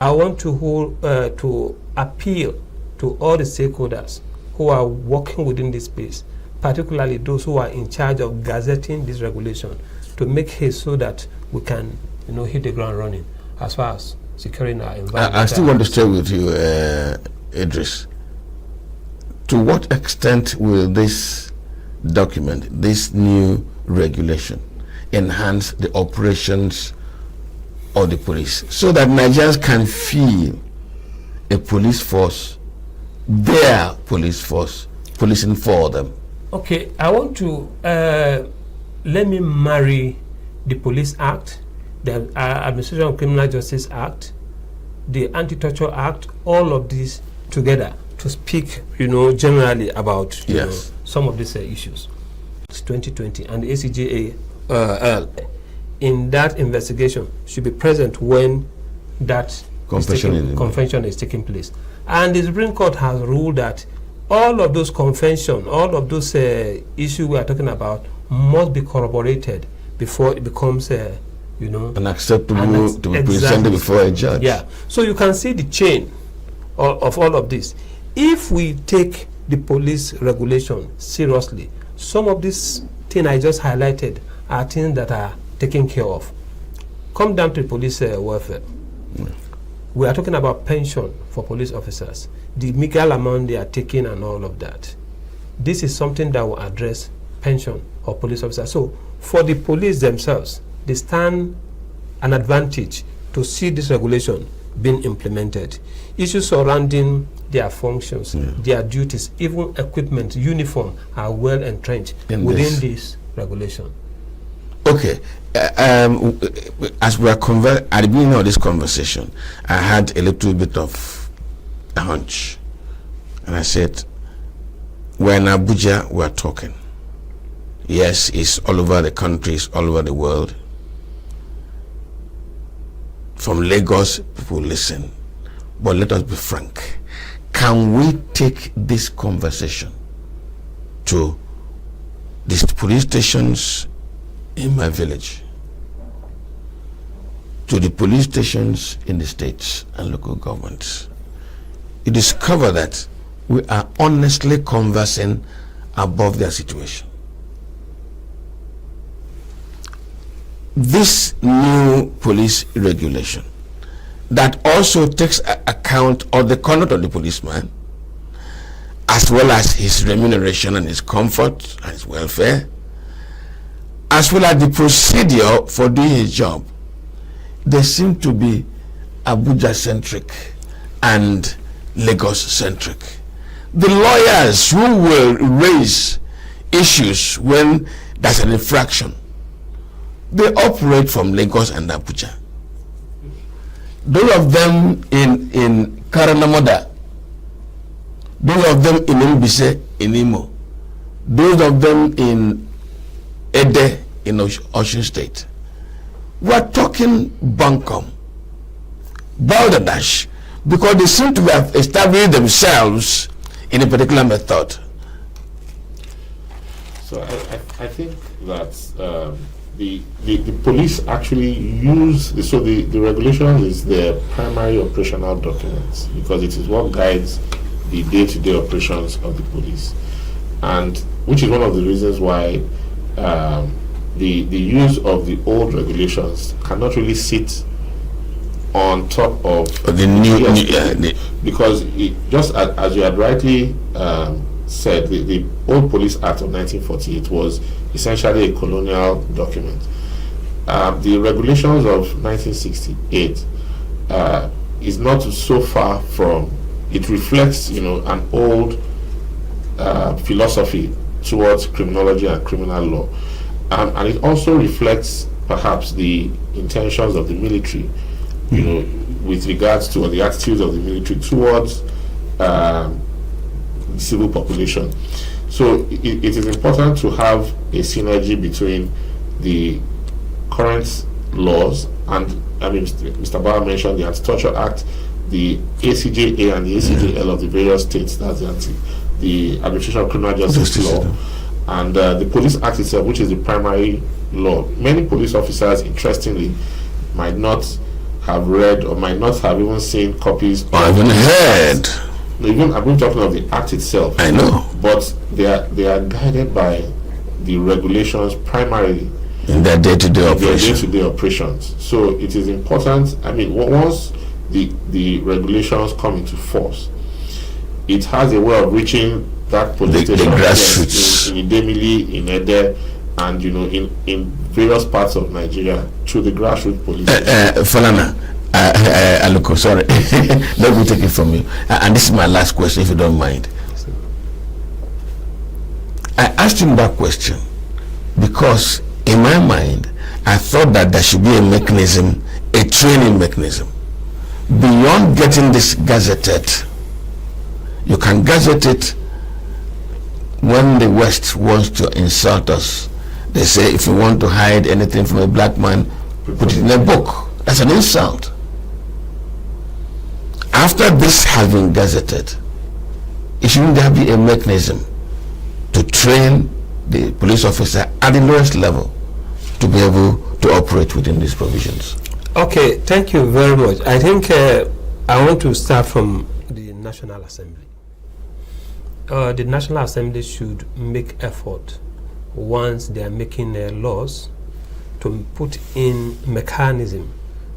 I want to appeal to all the stakeholders who are working within this space, particularly those who are in charge of gazetting this regulation, to make haste so that we can, hit the ground running as far as securing our environment. I still want to stay with you, Idris. To what extent will this document, this new regulation, enhance the operations of the police so that Nigerians can feel a police force, their police force, policing for them? Okay, I want to let me marry the Police Act, the Administration of Criminal Justice Act, the Anti-Torture Act, all of these together to speak, generally about some of these issues. It's 2020, and the ACJA in that investigation should be present when that convention is taking place. And the Supreme Court has ruled that all of those conventions, all of those issues we are talking about must be corroborated before it becomes, unacceptable to be presented before a judge. Yeah. So you can see the chain of all of this. If we take the police regulation seriously, some of these things I just highlighted are things that are taken care of. Come down to police welfare. We are talking about pension for police officers, the meager amount they are taking and all of that. This is something that will address pension of police officers. So for the police themselves, they stand an advantage to see this regulation being implemented. Issues surrounding their functions, their duties, even equipment, uniform are well entrenched within this regulation. Okay, as we are at the beginning of this conversation, I had a little bit of a hunch, and I said, we're in Abuja, we're talking. Yes, it's all over the country, it's all over the world. From Lagos, people listen. But let us be frank. Can we take this conversation to these police stations in my village, to the police stations in the states and local governments? You discover that we are honestly conversing above their situation. This new police regulation that also takes account of the conduct of the policeman, as well as his remuneration and his comfort and his welfare, as well as the procedure for doing his job, they seem to be Abuja-centric and Lagos-centric. The lawyers who will raise issues when there's an infraction, they operate from Lagos and Abuja. Those of them in Karanamoda, those of them in Mbise, in Imo, those of them in Ede, in Osun State. We're talking Bankom, Balderdash, because they seem to have established themselves in a particular method. So I think that the police actually use, the regulation is their primary operational documents, because it is what guides the day-to-day operations of the police, and which is one of the reasons why the use of the old regulations cannot really sit on top of the new, because just as you had rightly said, the old Police Act of 1948 was essentially a colonial document. The regulations of 1968 is not so far from, it reflects an old philosophy towards criminology and criminal law, and it also reflects perhaps the intentions of the military, with regards to the attitudes of the military towards the civil population. So it is important to have a synergy between the current laws and, Mr. Bauer mentioned the Anti-Torture Act, the ACJA and the ACJL of the various states, that's the Administration of Criminal Justice Law, and the Police Act itself, which is the primary law. Many police officers, interestingly, might not have read or might not have even seen copies. Or even heard. Even I'm talking of the act itself. I know. But they are guided by the regulations primarily In their day-to-day operation. Day-to-day operations. So it is important. I mean, once the regulations come into force, it has a way of reaching that police station, the grassroots in Idemili, in Ede, and in various parts of Nigeria through the grassroots police. Falana, Aluko, sorry, let me take it from you. And this is my last question, if you don't mind. I asked him that question because in my mind, I thought that there should be a mechanism, a training mechanism. Beyond getting this gazetted, you can gazette it when the West wants to insult us. They say if you want to hide anything from a black man, put it in a book. That's an insult. After this has been gazetted, shouldn't there be a mechanism to train the police officer at the lowest level to be able to operate within these provisions? Okay, thank you very much. I think I want to start from the National Assembly. The National Assembly should make effort once they are making laws to put in mechanism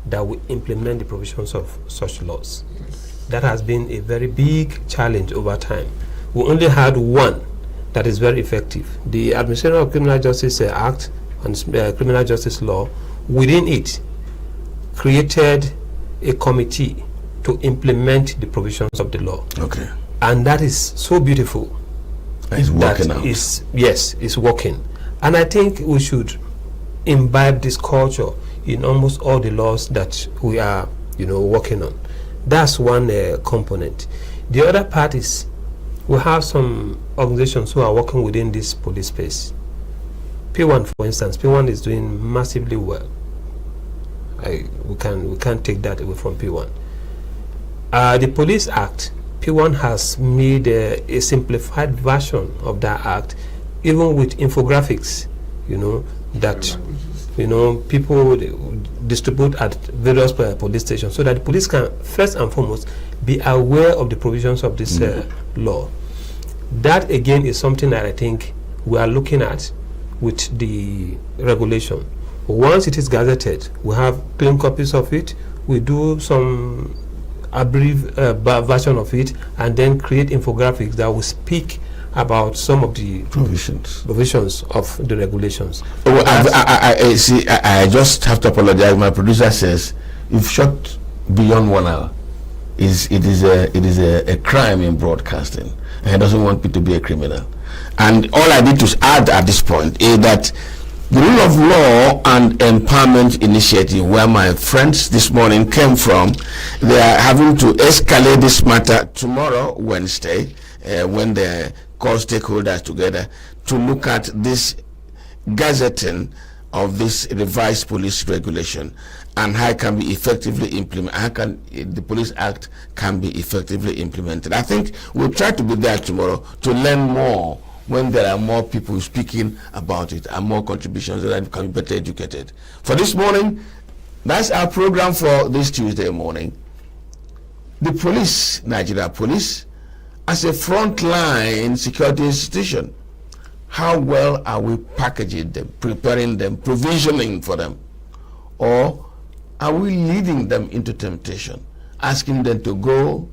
that will implement the provisions of such laws. That has been a very big challenge over time. We only had one that is very effective. The Administration of Criminal Justice Act and Criminal Justice Law, within it, created a committee to implement the provisions of the law. Okay. And that is so beautiful. It's working out. Yes, it's working. And I think we should imbibe this culture in almost all the laws that we are, working on. That's one component. The other part is we have some organizations who are working within this police space. P1, for instance, P1 is doing massively well. We can't take that away from P1. The Police Act, P1 has made a simplified version of that act, even with infographics, that people distribute at various police stations, so that the police can first and foremost be aware of the provisions of this law. That again is something that I think we are looking at with the regulation. Once it is gazetted, we have clean copies of it. We do some abbreviated version of it, and then create infographics that will speak about some of the provisions of the regulations. Oh, I see. I just have to apologize. My producer says you've shot beyond 1 hour. It is a crime in broadcasting, and he doesn't want me to be a criminal. And all I need to add at this point is that the Rule of Law and Empowerment Initiative, where my friends this morning came from, they are having to escalate this matter tomorrow, Wednesday, when they call stakeholders together to look at this gazetting of this revised police regulation and how it can be effectively implemented, how can the Police Act can be effectively implemented. I think we'll try to be there tomorrow to learn more when there are more people speaking about it and more contributions that can be better educated. For this morning, that's our program for this Tuesday morning. The police, Nigeria Police, as a frontline security institution, how well are we packaging them, preparing them, provisioning for them? Or are we leading them into temptation, asking them to go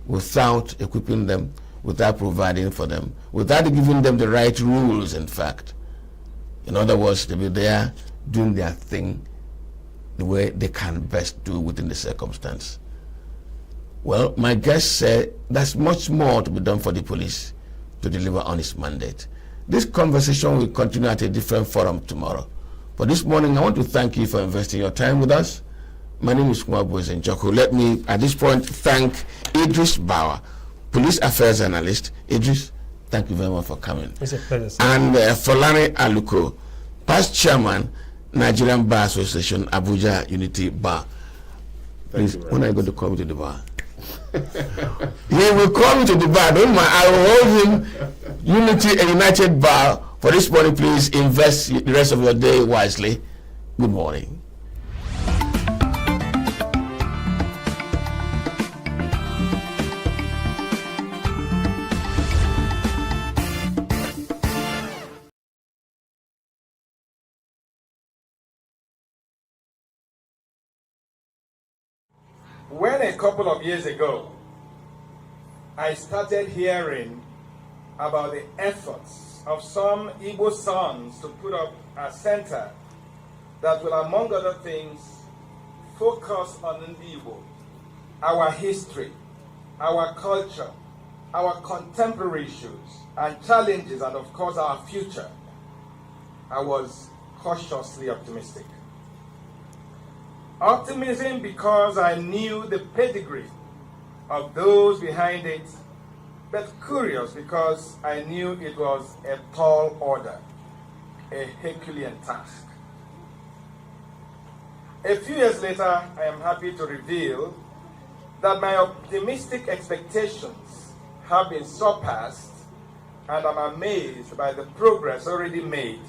without equipping them, without providing for them, without giving them the right rules, in fact? In other words, to be there doing their thing the way they can best do within the circumstance. Well, my guest said there's much more to be done for the police to deliver on its mandate. This conversation will continue at a different forum tomorrow. For this morning, I want to thank you for investing your time with us. My name is Kumabuz Njoku. Let me, at this point, thank Idris Bauer, Police Affairs Analyst. Idris, thank you very much for coming. It's a pleasure, sir. And Folani Aluko, Past Chairman, Nigerian Bar Association, Abuja Unity Bar. Please, when are you going to come to the bar? He will come to the bar. Don't mind. I will hold him Unity and United Bar. For this morning, please invest the rest of your day wisely. Good morning. When a couple of years ago, I started hearing about the efforts of some Igbo sons to put up a center that will, among other things, focus on Ndi Igbo, our history, our culture, our contemporary issues and challenges, and of course our future, I was cautiously optimistic. Optimism because I knew the pedigree of those behind it, but curious because I knew it was a tall order, a Herculean task. A few years later, I am happy to reveal that my optimistic expectations have been surpassed, and I'm amazed by the progress already made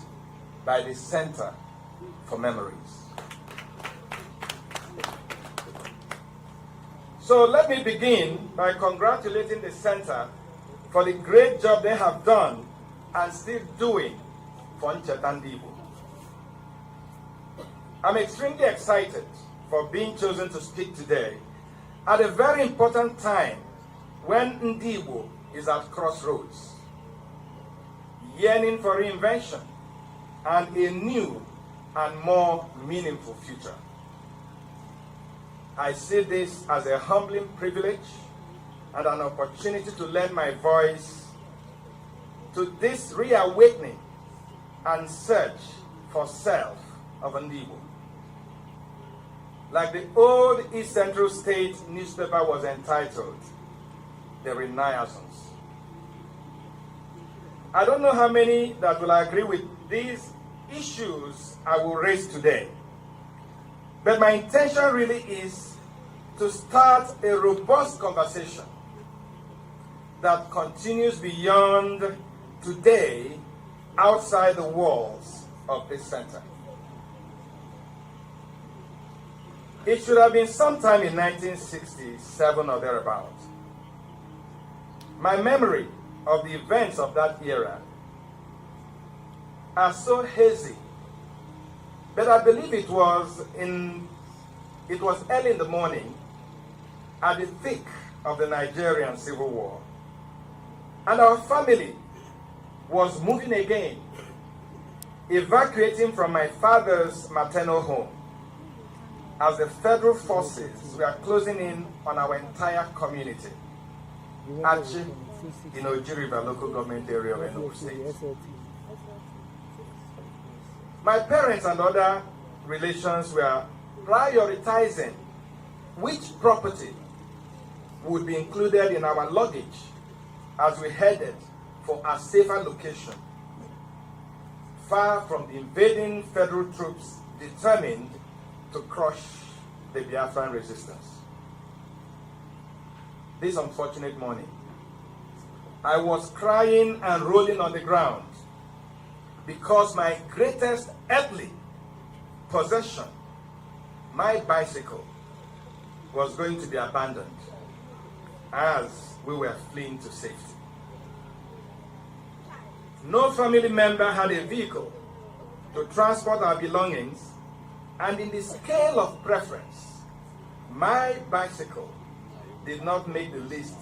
by the Center for Memories. So let me begin by congratulating the Center for the great job they have done and still doing for Ncheta Ndi Igbo. I'm extremely excited for being chosen to speak today at a very important time when Ndi Igbo is at crossroads, yearning for reinvention and a new and more meaningful future. I see this as a humbling privilege and an opportunity to lend my voice to this reawakening and search for self of Ndi Igbo. Like the old East Central State newspaper was entitled, The Renaissance. I don't know how many that will agree with these issues I will raise today, but my intention really is to start a robust conversation that continues beyond today, outside the walls of this center. It should have been sometime in 1967 or thereabouts. My memory of the events of that era are so hazy, but I believe it was early in the morning at the thick of the Nigerian Civil War. And our family was moving again, evacuating from my father's maternal home as the federal forces were closing in on our entire community, Achi, in Signaturetv local government area of ENUGU State. My parents and other relations were prioritizing which property would be included in our luggage as we headed for a safer location, far from the invading federal troops determined to crush the Biafran resistance. This unfortunate morning, I was crying and rolling on the ground because my greatest earthly possession, my bicycle, was going to be abandoned as we were fleeing to safety. No family member had a vehicle to transport our belongings, and in the scale of preference, my bicycle did not make the list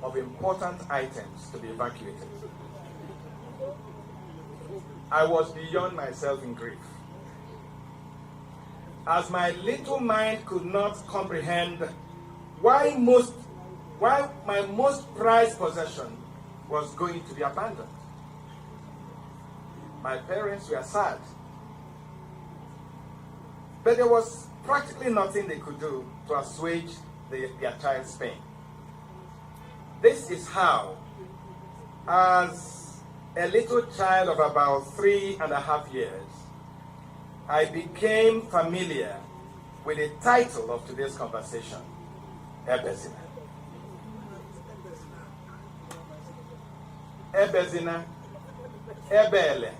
of important items to be evacuated. I was beyond myself in grief, as my little mind could not comprehend why my most prized possession was going to be abandoned. My parents were sad, but there was practically nothing they could do to assuage their child's pain. This is how, as a little child of about 3.5 years, I became familiar with the title of today's conversation, Ebezina. Ebezina, Ebele,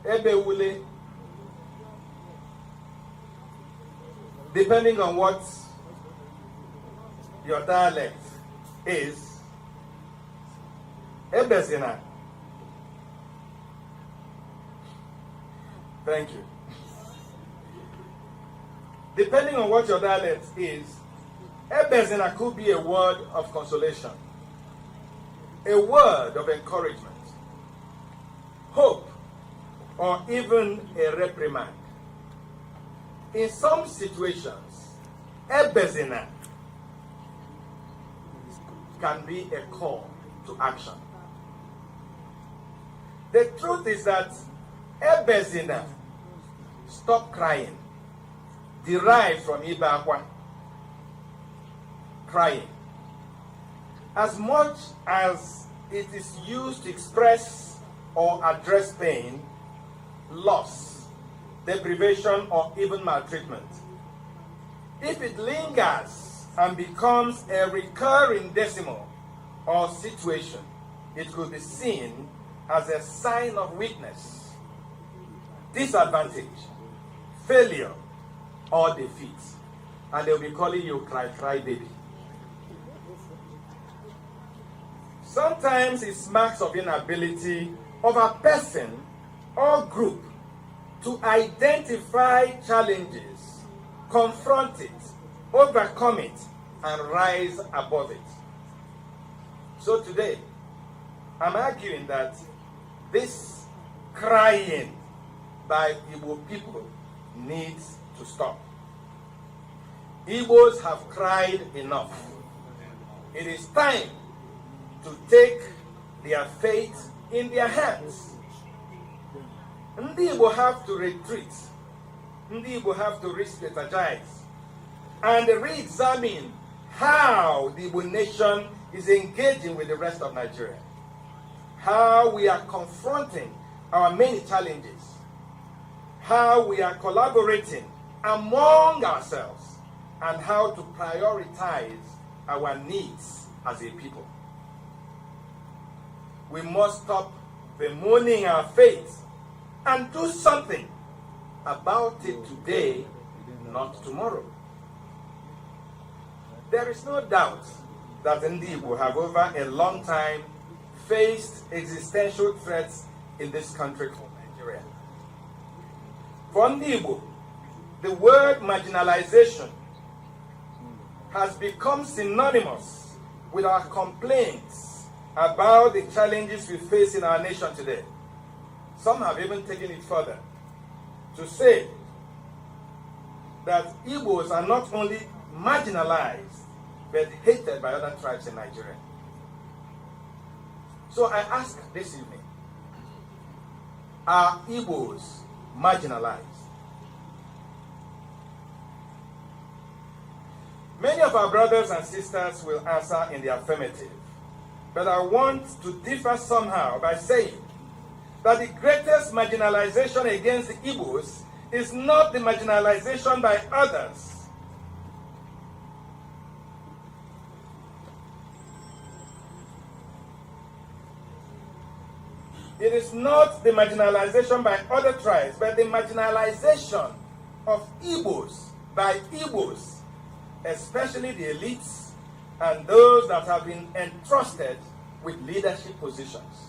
Ebewule, depending on what your dialect is. Ebezina. Thank you. Depending on what your dialect is, Ebezina could be a word of consolation, a word of encouragement, hope, or even a reprimand. In some situations, Ebezina can be a call to action. The truth is that Ebezina, stop crying, derived from Ibakwa, crying. As much as it is used to express or address pain, loss, deprivation, or even maltreatment, if it lingers and becomes a recurring decimal or situation, it could be seen as a sign of weakness, disadvantage, failure, or defeat. And they'll be calling you cry baby. Sometimes it's marks of inability of a person or group to identify challenges, confront it, overcome it, and rise above it. So today, I'm arguing that this crying by Igbo people needs to stop. Igbos have cried enough. It is time to take their fate in their hands. Ndị Igbo have to retreat. Ndị Igbo have to re-strategize and re-examine how the Igbo nation is engaging with the rest of Nigeria. How we are confronting our many challenges. How we are collaborating among ourselves, and how to prioritize our needs as a people. We must stop bemoaning our fate and do something about it today, not tomorrow. There is no doubt that Ndi Igbo have over a long time faced existential threats in this country called Nigeria. For Ndi Igbo, the word marginalization has become synonymous with our complaints about the challenges we face in our nation today. Some have even taken it further to say that Igbos are not only marginalized, but hated by other tribes in Nigeria. So I ask this evening, are Igbos marginalized? Many of our brothers and sisters will answer in the affirmative, but I want to differ somehow by saying that the greatest marginalization against the Igbos is not the marginalization by others. It is not the marginalization by other tribes, but the marginalization of Igbos by Igbos, especially the elites and those that have been entrusted with leadership positions.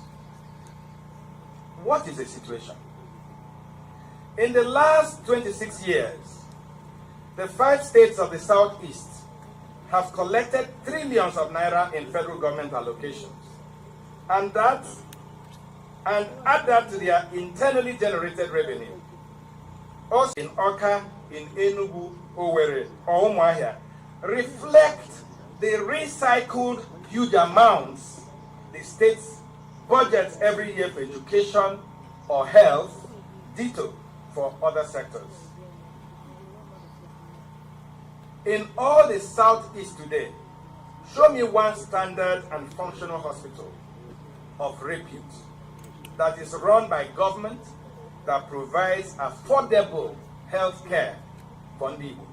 What is the situation? In the last 26 years, the 5 states of the Southeast have collected trillions of naira in federal government allocations, and add that to their internally generated revenue. Also in Oka, in ENUGU, Owerri, or Umuahia, reflect the recycled huge amounts the states budget every year for education or health, ditto for other sectors. In all the Southeast today, show me one standard and functional hospital of repute that is run by government that provides affordable health care for Ndi Igbo.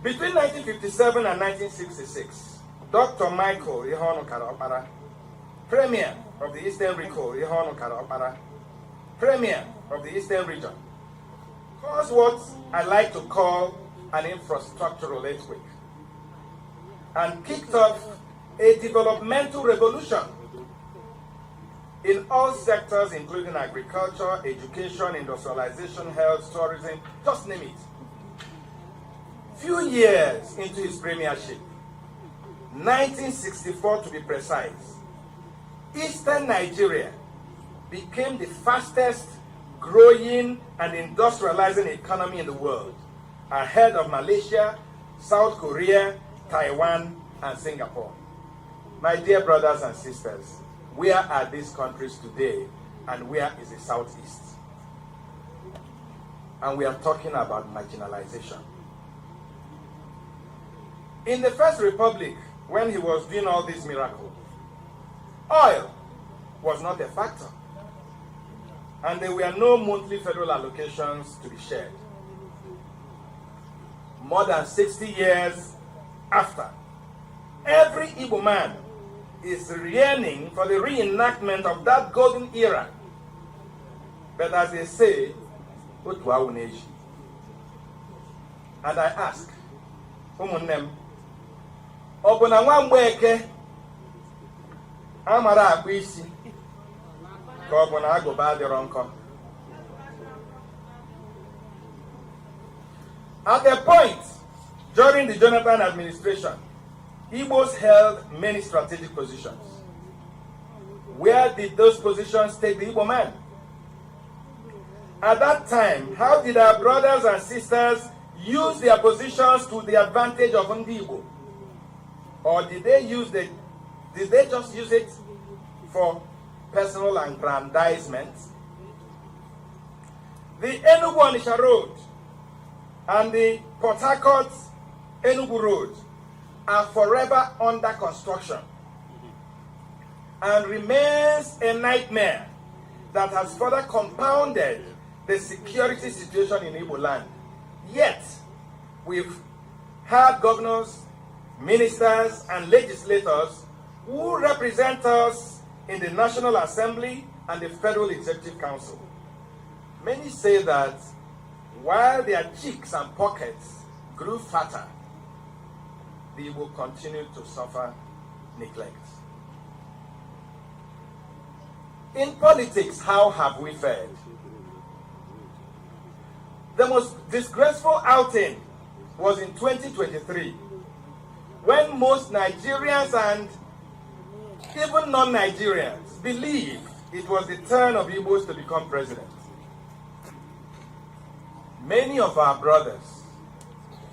Between 1957 and 1966, Dr. Michael Ihonu Karaopara, Premier of the Eastern Region, Ihonu Karaopara, Premier of the Eastern Region, caused what I like to call an infrastructural earthquake and kicked off a developmental revolution in all sectors, including agriculture, education, industrialization, health, tourism, just name it. few years into his premiership, 1964 to be precise, Eastern Nigeria became the fastest growing and industrializing economy in the world, ahead of Malaysia, South Korea, Taiwan, and Singapore. My dear brothers and sisters, where are these countries today, and where is the Southeast? And we are talking about marginalization. In the First Republic, when he was doing all these miracles, oil was not a factor, and there were no monthly federal allocations to be shared. More than 60 years after, every Igbo man is yearning for the reenactment of that golden era. But as they say, and I ask, ụmụnne ọ bụ na nwa Mgbeke amara akpụ isi ka ọ bụ na agụba adịrọ nkọ? At a point during the Jonathan administration, Igbos held many strategic positions. Where did those positions take the Igbo man? At that time, how did our brothers and sisters use their positions to the advantage of Ndi Igbo? Or did they just use it for personal aggrandizement? The ENUGU Onitsha Road and the Port Harcourt ENUGU Road are forever under construction and remains a nightmare that has further compounded the security situation in Igbo land. Yet, we've had governors, ministers, and legislators who represent us in the National Assembly and the Federal Executive Council. Many say that while their cheeks and pockets grew fatter, they will continue to suffer neglect. In politics, how have we fared? The most disgraceful outing was in 2023, when most Nigerians and even non-Nigerians believed it was the turn of Igbos to become president. Many of our brothers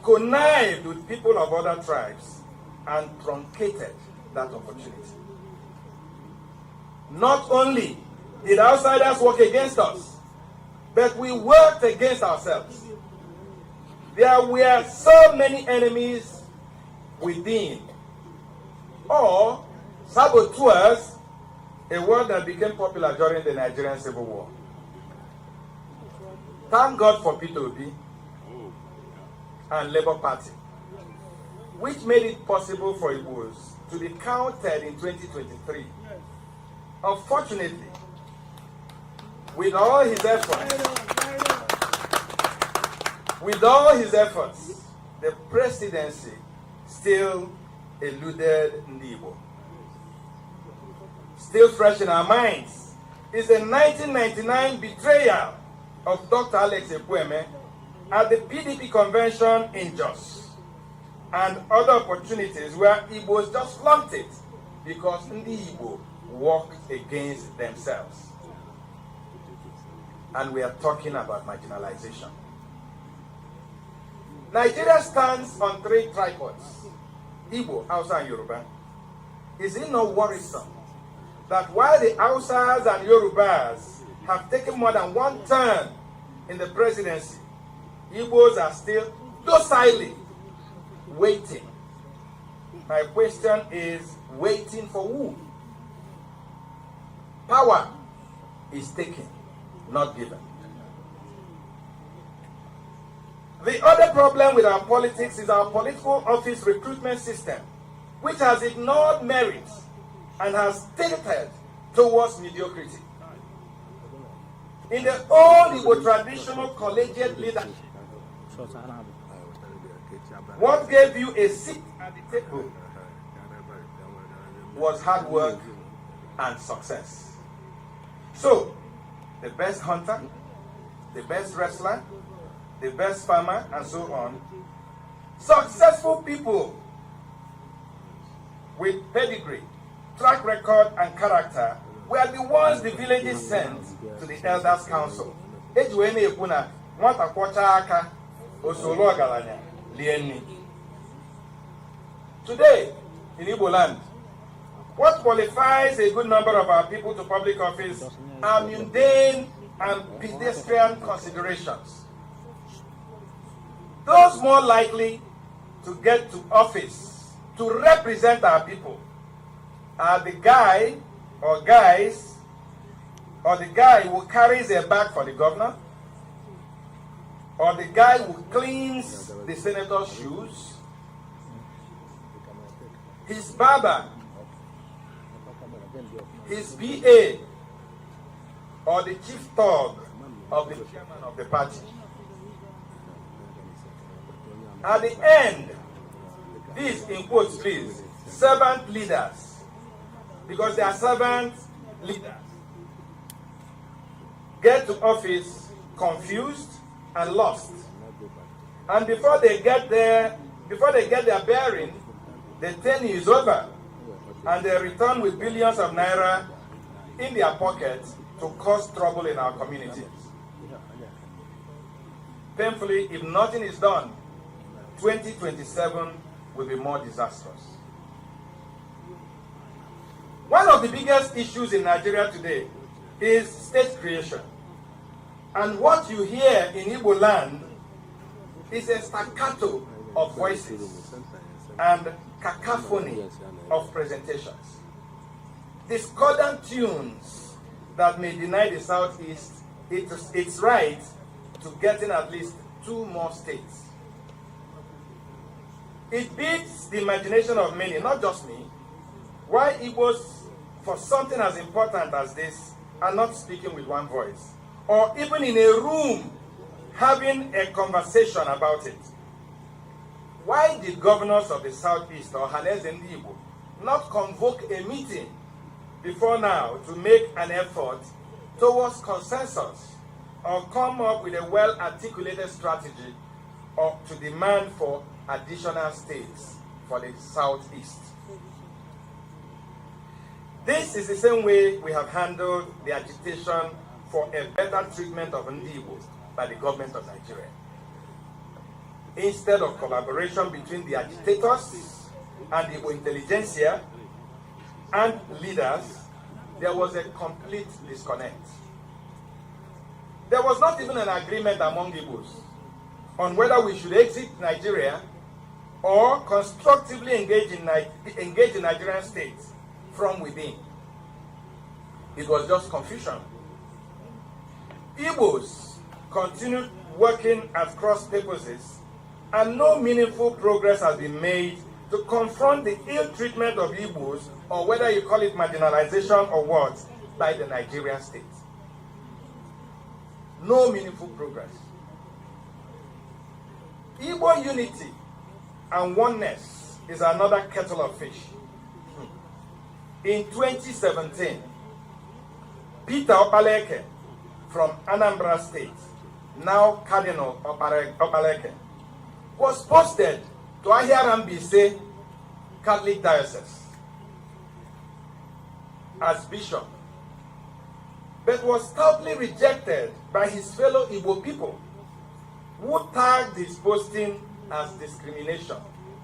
connived with people of other tribes and truncated that opportunity. Not only did outsiders work against us, but we worked against ourselves. There were so many enemies within, or saboteurs, a word that became popular during the Nigerian Civil War. Thank God for P2B and Labour Party, which made it possible for Igbos to be counted in 2023. Unfortunately, with all his efforts, the presidency still eluded Ndibo. Still fresh in our minds is the 1999 betrayal of Dr. Alex Ekwueme at the PDP convention in Jos, and other opportunities where Igbos just flunked it because Ndi Igbo worked against themselves. And we are talking about marginalization. Nigeria stands on three tripods: Igbo, Hausa, and Yoruba. Is it not worrisome that while the Hausas and Yorubas have taken more than one turn in the presidency, Igbos are still docilely waiting? My question is, waiting for who? Power is taken, not given. The other problem with our politics is our political office recruitment system, which has ignored merit and has tilted towards mediocrity. In the old Igbo traditional collegiate leadership, what gave you a seat at the table was hard work and success. So, the best hunter, the best wrestler, the best farmer, and so on, Successful people with pedigree, track record, and character were the ones the villages sent to the Elders' Council. Today, in Igbo land, what qualifies a good number of our people to public office are mundane and pedestrian considerations. Those more likely to get to office to represent our people are the guy or guys or the guy who carries a bag for the governor, or the guy who cleans the senator's shoes, his barber, his BA, or the chief thug of the chairman of the party. At the end, these, in quotes please, servant leaders, because they are servant leaders, get to office confused and lost. And before they get their bearing, the tenure is over, and they return with billions of naira in their pockets to cause trouble in our communities. Painfully, if nothing is done, 2027 will be more disastrous. One of the biggest issues in Nigeria today is state creation. And what you hear in Igbo land is a staccato of voices and cacophony of presentations. Discordant tunes that may deny the Southeast its right to getting at least 2 more states. It beats the imagination of many, not just me, why Igbos, for something as important as this, are not speaking with one voice, or even in a room having a conversation about it. Why did governors of the Southeast, or Hanez and Igbo, not convoke a meeting before now to make an effort towards consensus, or come up with a well-articulated strategy, or to demand for additional states for the Southeast? This is the same way we have handled the agitation for a better treatment of Igbo by the government of Nigeria. Instead of collaboration between the agitators and the Igbo intelligentsia and leaders, there was a complete disconnect. There was not even an agreement among Igbos on whether we should exit Nigeria or constructively engage in Nigerian states from within. It was just confusion. Igbos continued working at cross purposes, and no meaningful progress has been made to confront the ill treatment of Igbos, or whether you call it marginalization or what, by the Nigerian state. No meaningful progress. Igbo unity and oneness is another kettle of fish. In 2017, Peter Opaleke from Anambra State, now Cardinal Opaleke, was posted to Ahiarambise Catholic Diocese as bishop, but was stoutly rejected by his fellow Igbo people, who tagged his posting as discrimination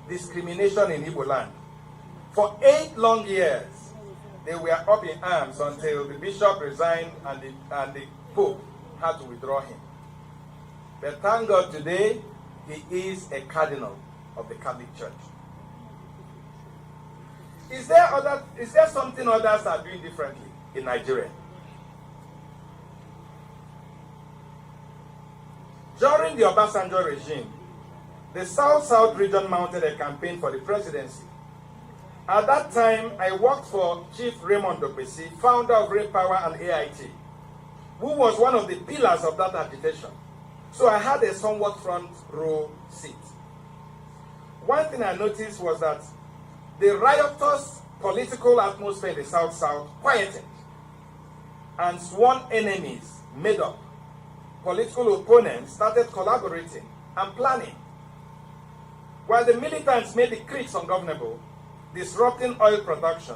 in Igbo land. For 8 long years, they were up in arms until the bishop resigned and the Pope had to withdraw him. But thank God today, he is a cardinal of the Catholic Church. Is there something others are doing differently in Nigeria? During the Obasanjo regime, the South-South region mounted a campaign for the presidency. At that time, I worked for Chief Raymond Dokpesi, founder of Great Power and AIT, who was one of the pillars of that agitation. So I had a somewhat front row seat. One thing I noticed was that the riotous political atmosphere in the South-South quieted, and sworn enemies made up. Political opponents started collaborating and planning. While the militants made the creeks ungovernable, disrupting oil production,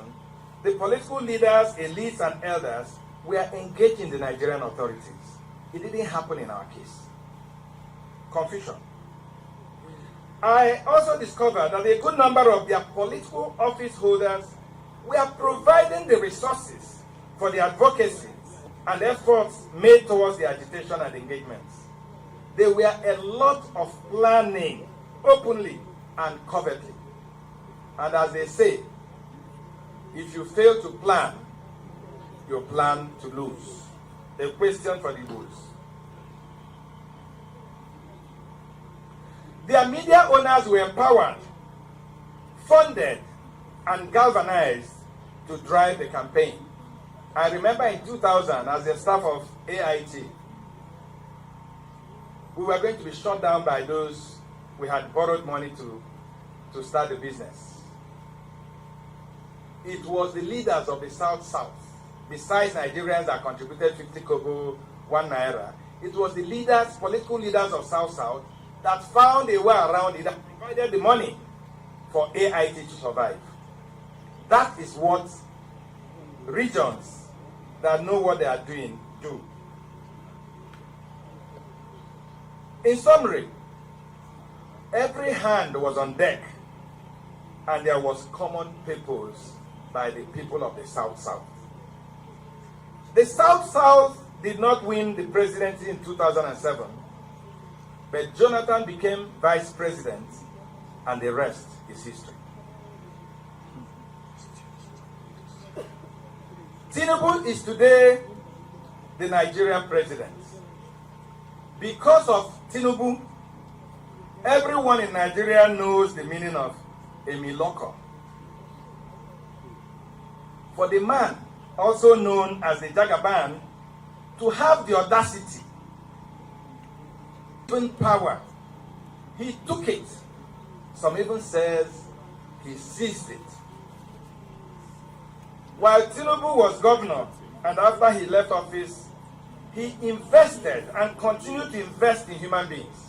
the political leaders, elites, and elders were engaged in the Nigerian authorities. It didn't happen in our case. Confusion. I also discovered that a good number of their political office holders were providing the resources for the advocacy and efforts made towards the agitation and engagements. There were a lot of planning, openly and covertly. And as they say, if you fail to plan, you plan to lose. A question for the bulls. Their media owners were empowered, funded, and galvanized to drive the campaign. I remember in 2000, as the staff of AIT, we were going to be shut down by those we had borrowed money to start the business. It was the leaders of the South-South, besides Nigerians that contributed 50 kobo, 1 naira. It was the leaders, political leaders of South-South, that found a way around it and provided the money for AIT to survive. That is what regions that know what they are doing do. In summary, every hand was on deck, and there was common purpose by the people of the South-South. The South-South did not win the presidency in 2007, but Jonathan became vice president, and the rest is history. Tinubu is today the Nigerian president. Because of Tinubu, everyone in Nigeria knows the meaning of Emiloko. For the man, also known as the Jagaban, to have the audacity, even power, he took it. Some even says he seized it. While Tinubu was governor, and after he left office, he invested and continued to invest in human beings.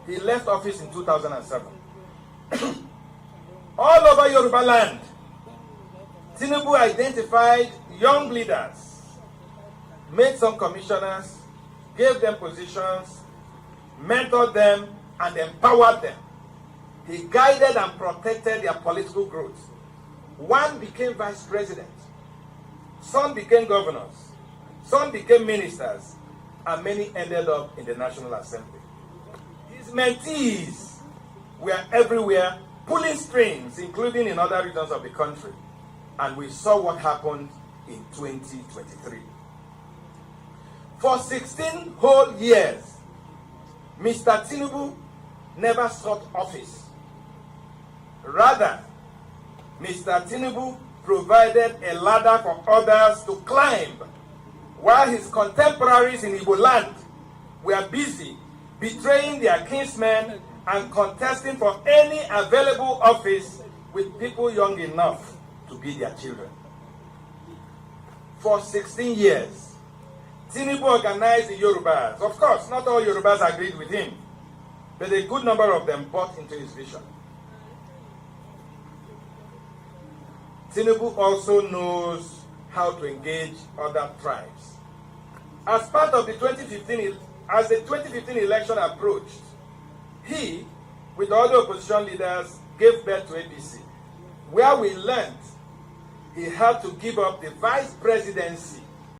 He left office in 2007. All over Yoruba land, Tinubu identified young leaders, made some commissioners, gave them positions, mentored them, and empowered them. He guided and protected their political growth. One became vice president, some became governors, some became ministers, and many ended up in the National Assembly. His mentees were everywhere, pulling strings, including in other regions of the country. And we saw what happened in 2023. For 16 whole years, Mr. Tinubu never sought office. Rather, Mr. Tinubu provided a ladder for others to climb, while his contemporaries in Igbo land were busy betraying their kinsmen and contesting for any available office with people young enough to be their children. For 16 years, Tinubu organized the Yorubas. Of course, not all Yorubas agreed with him, but a good number of them bought into his vision. Tinubu also knows how to engage other tribes. As part of the 2015 election approached, he, with all the opposition leaders, gave birth to APC, where we learned he had to give up the vice presidency